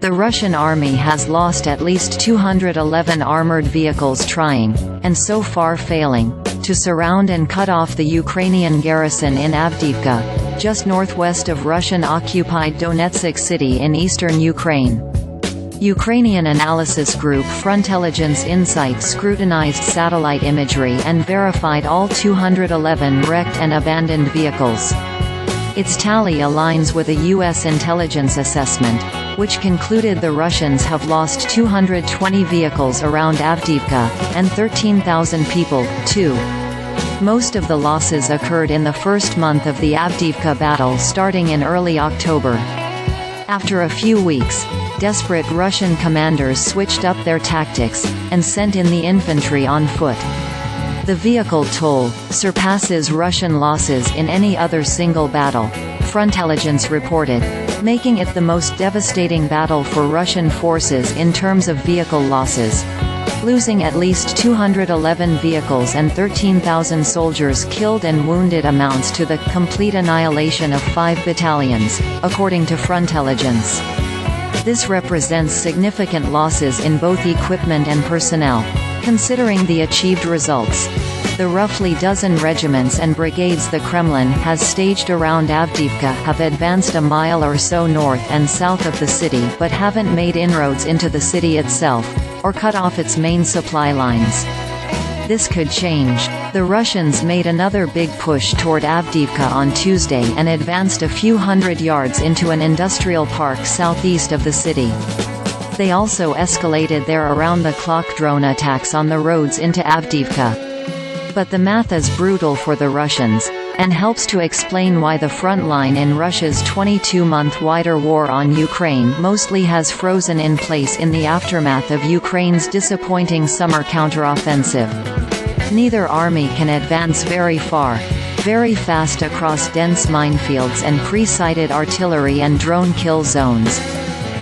The Russian army has lost at least 211 armored vehicles trying, and so far failing, to surround and cut off the Ukrainian garrison in Avdiivka, just northwest of Russian-occupied Donetsk city in eastern Ukraine. Ukrainian analysis group Frontelligence Insight scrutinized satellite imagery and verified all 211 wrecked and abandoned vehicles. Its tally aligns with a U.S. intelligence assessment, which concluded the Russians have lost 220 vehicles around Avdiivka, and 13,000 people, too. Most of the losses occurred in the first month of the Avdiivka battle starting in early October. After a few weeks, desperate Russian commanders switched up their tactics, and sent in the infantry on foot. The vehicle toll surpasses Russian losses in any other single battle, Frontelligence reported, making it the most devastating battle for Russian forces in terms of vehicle losses. Losing at least 211 vehicles and 13,000 soldiers killed and wounded amounts to the complete annihilation of 5 battalions, according to Frontelligence. This represents significant losses in both equipment and personnel. Considering the achieved results, the roughly dozen regiments and brigades the Kremlin has staged around Avdiivka have advanced a mile or so north and south of the city but haven't made inroads into the city itself, or cut off its main supply lines. This could change. The Russians made another big push toward Avdiivka on Tuesday and advanced a few hundred yards into an industrial park southeast of the city. They also escalated their around-the-clock drone attacks on the roads into Avdiivka. But the math is brutal for the Russians, and helps to explain why the front line in Russia's 22-month wider war on Ukraine mostly has frozen in place in the aftermath of Ukraine's disappointing summer counteroffensive. Neither army can advance very far, very fast across dense minefields and pre-sighted artillery and drone kill zones.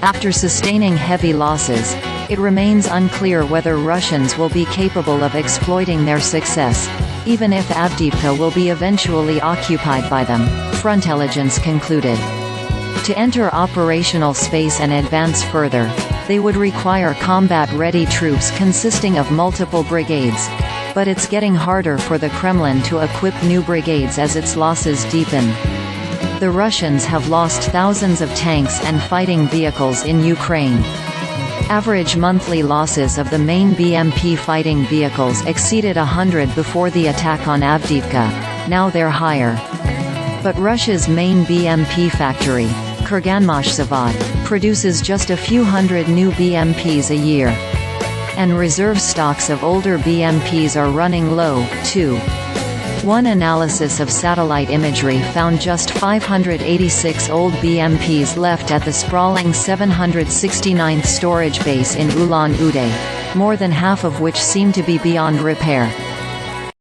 After sustaining heavy losses, it remains unclear whether Russians will be capable of exploiting their success, even if Avdiivka will be eventually occupied by them, Frontelligence concluded. To enter operational space and advance further, they would require combat-ready troops consisting of multiple brigades. But it's getting harder for the Kremlin to equip new brigades as its losses deepen. The Russians have lost thousands of tanks and fighting vehicles in Ukraine. Average monthly losses of the main BMP fighting vehicles exceeded 100 before the attack on Avdiivka, now they're higher. But Russia's main BMP factory, Kurganmashzavod, produces just a few hundred new BMPs a year. And reserve stocks of older BMPs are running low, too. One analysis of satellite imagery found just 586 old BMPs left at the sprawling 769th storage base in Ulan-Ude, more than half of which seem to be beyond repair.